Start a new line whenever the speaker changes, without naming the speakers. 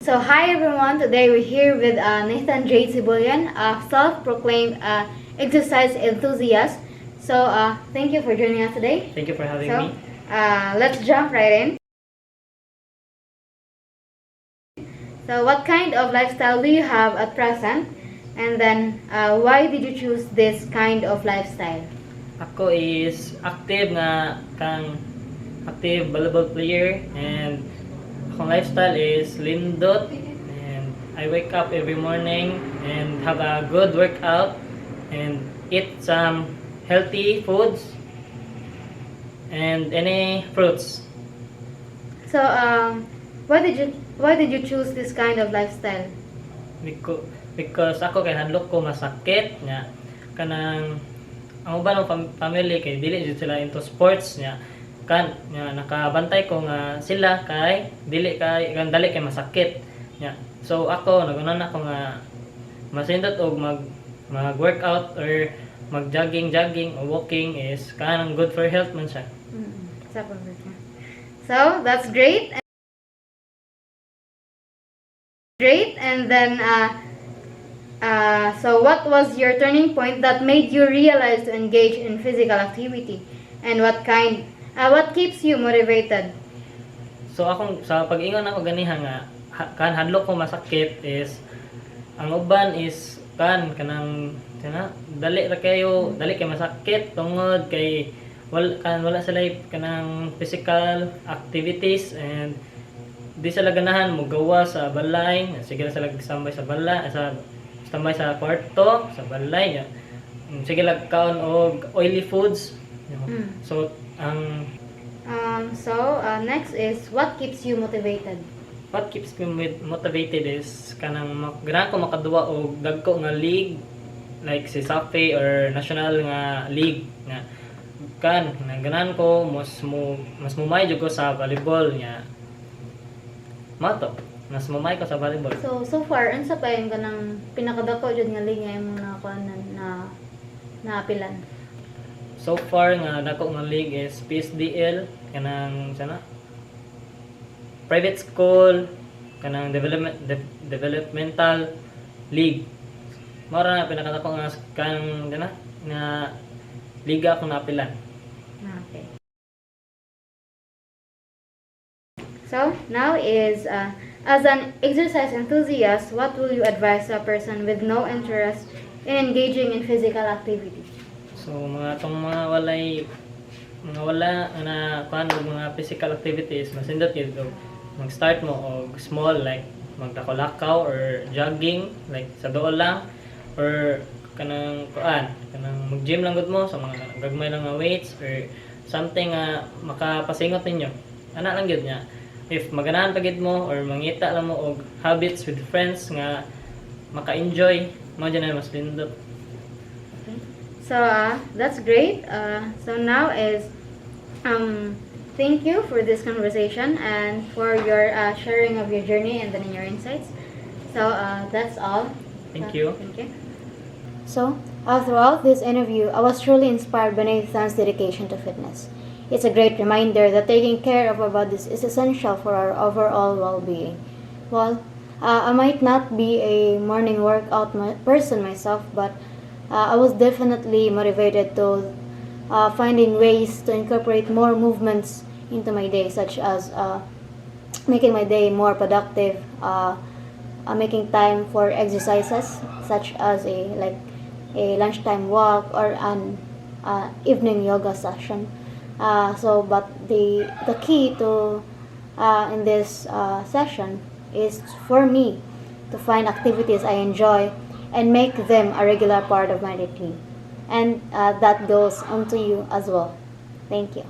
So hi everyone, today we're here with Nathan J. Sibulian, a self-proclaimed exercise enthusiast. So thank you for joining us today.
Thank you for having
So
me.
let's jump right in. So what kind of lifestyle do you have at present? And then why did you choose this kind of lifestyle?
Ako is active volleyball player, and akong lifestyle is lindot, and I wake up every morning and have a good workout and eat some healthy foods and any fruits.
So why did you choose this kind of lifestyle?
Because ako kay hadlok ko masakit nya kanang ang uban ng family kay dili jud sila into sports nya nakabantay ko nga sila kay dili kay dali kay masakit nya. So ako nagunan ako nga masindot og mag-workout or mag-jogging o walking is kanang good for health man siya.
So that's great. And then so what was your turning point that made you realize to engage in physical activity, and what keeps you motivated?
So akong sa pag-ingon ako ganiha nga hadlok ko masakit is ang uban is kanang dali kay masakit tungod kay wala sila kanang physical activities, and di sila ganahan mo gawa sa balay. Sige lang sila standby sa balay, standby sa kwarto, sa balay. Sige lang kaon og oily foods. So
next is what keeps you motivated?
What keeps me motivated is kanang ganahan ko makaduwa og dagko nga league like si SAFE or national nga league nga ganahan ko mas mumay jud ko sa volleyball nya. Mato, mas mumay ko sa volleyball.
So far, unsa pa yung kanang pinakadako jud nga league nga imong naapilan?
So far nga dako nga league is PSDL, kanang private school, kanang developmental league. Mara na pinakadako nga nga liga akong naapilan.
Okay. So now is as an exercise enthusiast, what will you advise a person with no interest in engaging in physical activity?
So mga wala na mga physical activities, masindot yun mag-start mo og small like magdako-lakaw or jogging like sa dool lang, or kanang mag-gym lang gud mo sa mga gagmay lang nga weights or something makapasingot ninyo. Ana lang gyud nya. If maganahan pagid mo or mangita lang mo og habits with friends nga maka-enjoy mo dyan na mas lindot.
Okay. So that's great. So now is thank you for this conversation and for your sharing of your journey and then your insights. So that's all.
Thank you.
Thank you. So throughout this interview, I was truly inspired by Nathan's dedication to fitness. It's a great reminder that taking care of our bodies is essential for our overall well-being. Well, I might not be a morning workout person myself, but I was definitely motivated to finding ways to incorporate more movements into my day, such as making my day more productive, making time for exercises, such as a lunchtime walk or an evening yoga session. But the key to in this session is for me to find activities I enjoy and make them a regular part of my routine, and that goes on to you as well. Thank you.